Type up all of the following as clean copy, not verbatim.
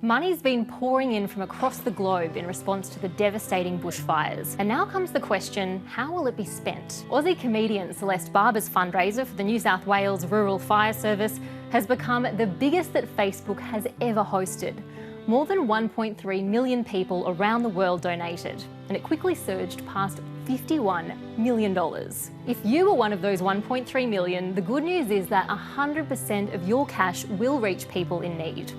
Money's been pouring in from across the globe in response to the devastating bushfires. And now comes the question, how will it be spent? Aussie comedian Celeste Barber's fundraiser for the New South Wales Rural Fire Service has become the biggest that Facebook has ever hosted. More than 1.3 million people around the world donated, and it quickly surged past $51 million. If you were one of those 1.3 million, the good news is that 100% of your cash will reach people in need.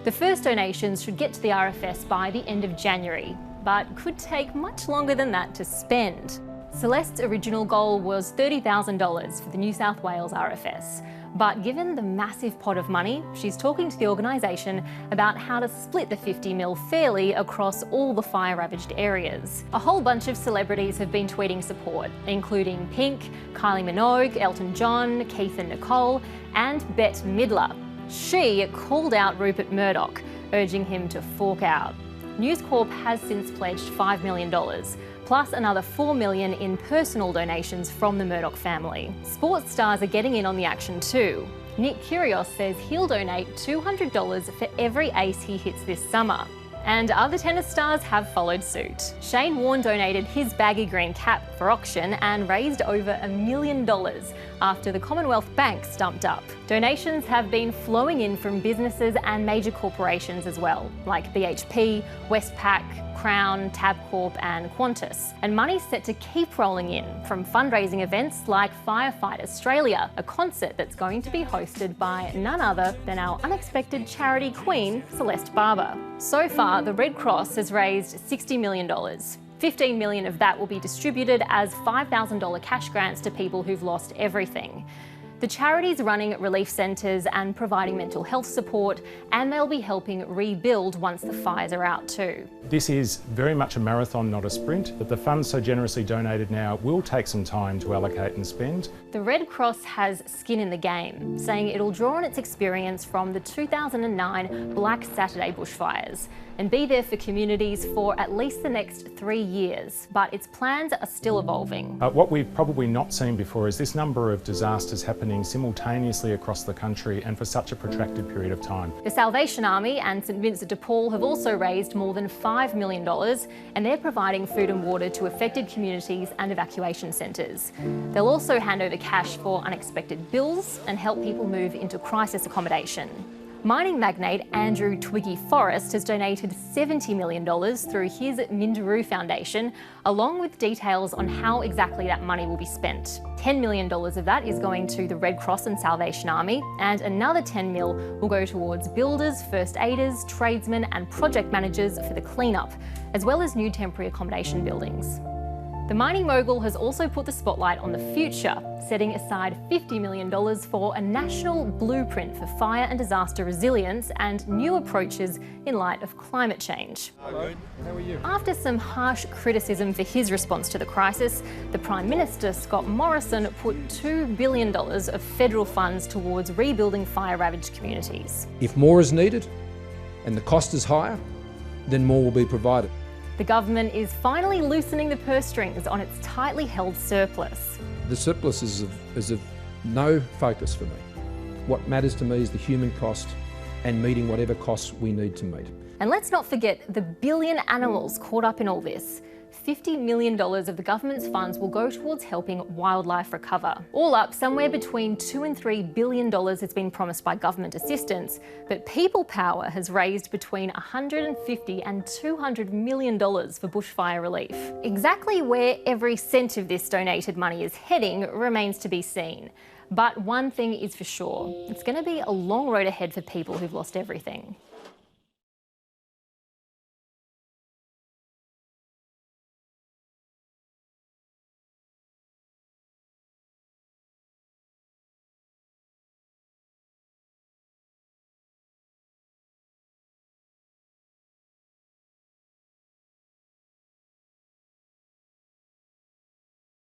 The first donations should get to the RFS by the end of January, but could take much longer than that to spend. Celeste's original goal was $30,000 for the New South Wales RFS, but given the massive pot of money, she's talking to the organisation about how to split the 50 mil fairly across all the fire-ravaged areas. A whole bunch of celebrities have been tweeting support, including Pink, Kylie Minogue, Elton John, Keith and Nicole, and Bette Midler. She called out Rupert Murdoch, urging him to fork out. News Corp has since pledged $5 million, plus another $4 million in personal donations from the Murdoch family. Sports stars are getting in on the action too. Nick Kyrgios says he'll donate $200 for every ace he hits this summer. And other tennis stars have followed suit. Shane Warne donated his baggy green cap for auction and raised over $1 million after the Commonwealth Bank stumped up. Donations have been flowing in from businesses and major corporations as well, like BHP, Westpac, Crown, Tabcorp and Qantas. And money's set to keep rolling in from fundraising events like Firefight Australia, a concert that's going to be hosted by none other than our unexpected charity queen, Celeste Barber. So far, the Red Cross has raised $60 million. $15 million of that will be distributed as $5,000 cash grants to people who've lost everything. The charity's running relief centres and providing mental health support, and they'll be helping rebuild once the fires are out too. This is very much a marathon, not a sprint, but the funds so generously donated now will take some time to allocate and spend. The Red Cross has skin in the game, saying it'll draw on its experience from the 2009 Black Saturday bushfires and be there for communities for at least the next 3 years, but its plans are still evolving. What we've probably not seen before is this number of disasters happening simultaneously across the country and for such a protracted period of time. The Salvation Army and St Vincent de Paul have also raised more than $5 million, and they're providing food and water to affected communities and evacuation centres. They'll also hand over cash for unexpected bills and help people move into crisis accommodation. Mining magnate Andrew Twiggy Forrest has donated $70 million through his Minderoo Foundation, along with details on how exactly that money will be spent. $10 million of that is going to the Red Cross and Salvation Army, and another $10 mil will go towards builders, first aiders, tradesmen and project managers for the cleanup, as well as new temporary accommodation buildings. The mining mogul has also put the spotlight on the future, setting aside $50 million for a national blueprint for fire and disaster resilience and new approaches in light of climate change. Hello, how are you? After some harsh criticism for his response to the crisis, the Prime Minister, Scott Morrison, put $2 billion of federal funds towards rebuilding fire-ravaged communities. If more is needed and the cost is higher, then more will be provided. The government is finally loosening the purse strings on its tightly held surplus. The surplus is of no focus for me. What matters to me is the human cost and meeting whatever costs we need to meet. And let's not forget the billion animals caught up in all this. $50 million of the government's funds will go towards helping wildlife recover. All up, somewhere between $2 and $3 billion has been promised by government assistance, but People Power has raised between $150 and $200 million for bushfire relief. Exactly where every cent of this donated money is heading remains to be seen. But one thing is for sure, it's going to be a long road ahead for people who've lost everything.